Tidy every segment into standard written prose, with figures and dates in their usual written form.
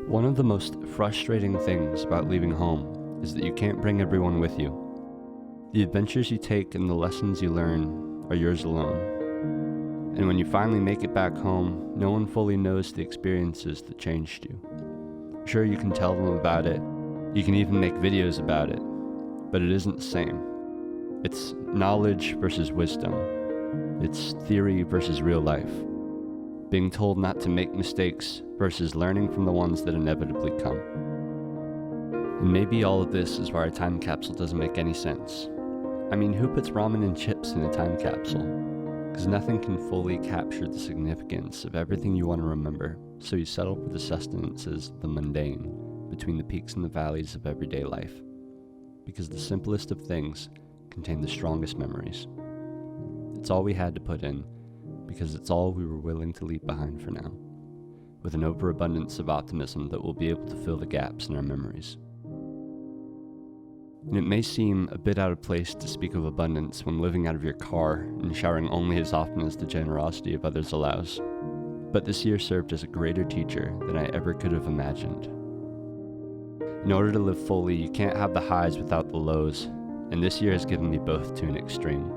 One of the most frustrating things about leaving home is that you can't bring everyone with you. The adventures you take and the lessons you learn are yours alone. And when you finally make it back home, no one fully knows the experiences that changed you. Sure, you can tell them about it, you can even make videos about it, but it isn't the same. It's knowledge versus wisdom. It's theory versus real life. Being told not to make mistakes versus learning from the ones that inevitably come. And maybe all of this is why a time capsule doesn't make any sense. I mean, who puts ramen and chips in a time capsule? Because nothing can fully capture the significance of everything you want to remember, so you settle for the sustenances of the mundane, between the peaks and the valleys of everyday life. Because the simplest of things contain the strongest memories. It's all we had to put in, because it's all we were willing to leave behind for now, with an overabundance of optimism that will be able to fill the gaps in our memories. And it may seem a bit out of place to speak of abundance when living out of your car and showering only as often as the generosity of others allows, but this year served as a greater teacher than I ever could have imagined. In order to live fully, you can't have the highs without the lows, and this year has given me both to an extreme.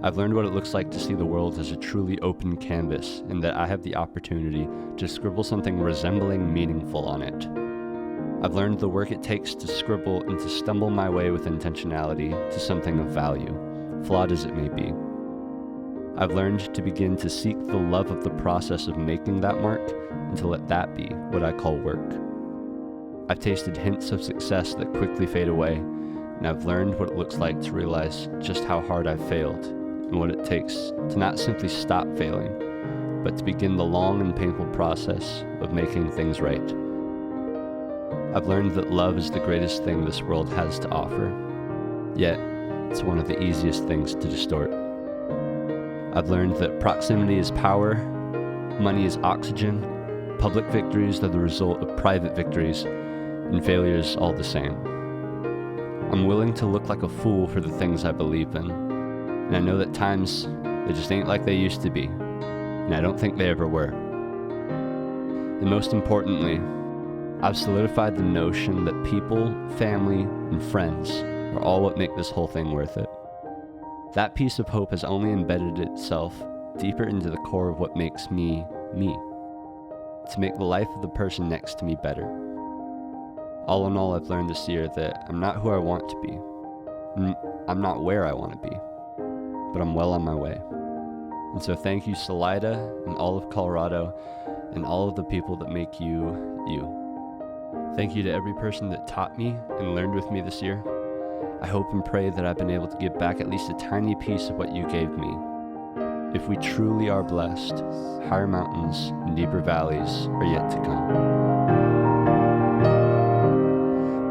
I've learned what it looks like to see the world as a truly open canvas, and that I have the opportunity to scribble something resembling meaningful on it. I've learned the work it takes to scribble and to stumble my way with intentionality to something of value, flawed as it may be. I've learned to begin to seek the love of the process of making that mark, and to let that be what I call work. I've tasted hints of success that quickly fade away, and I've learned what it looks like to realize just how hard I've failed, and what it takes to not simply stop failing, but to begin the long and painful process of making things right. I've learned that love is the greatest thing this world has to offer, yet it's one of the easiest things to distort. I've learned that proximity is power, money is oxygen, public victories are the result of private victories, and failures all the same. I'm willing to look like a fool for the things I believe in, and I know that times, they just ain't like they used to be, and I don't think they ever were. And most importantly, I've solidified the notion that people, family, and friends are all what make this whole thing worth it. That piece of hope has only embedded itself deeper into the core of what makes me, me. To make the life of the person next to me better. All in all, I've learned this year that I'm not who I want to be. I'm not where I want to be. But I'm well on my way. And so thank you, Salida, and all of Colorado, and all of the people that make you, you. Thank you to every person that taught me and learned with me this year. I hope and pray that I've been able to give back at least a tiny piece of what you gave me. If we truly are blessed, higher mountains and deeper valleys are yet to come.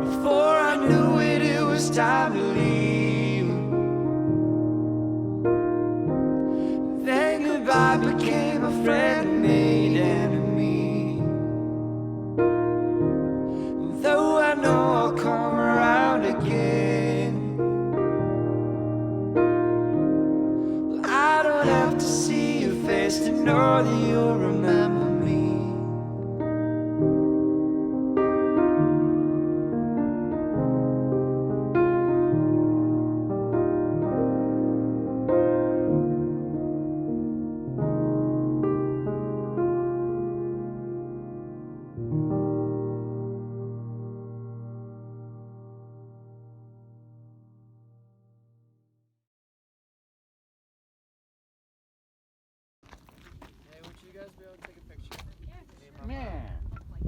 Before I knew it, it was time to leave. Then goodbye became a friend and made enemy. Though I know I'll come around again, well, I don't have to see your face to know that you'll remember me. Man.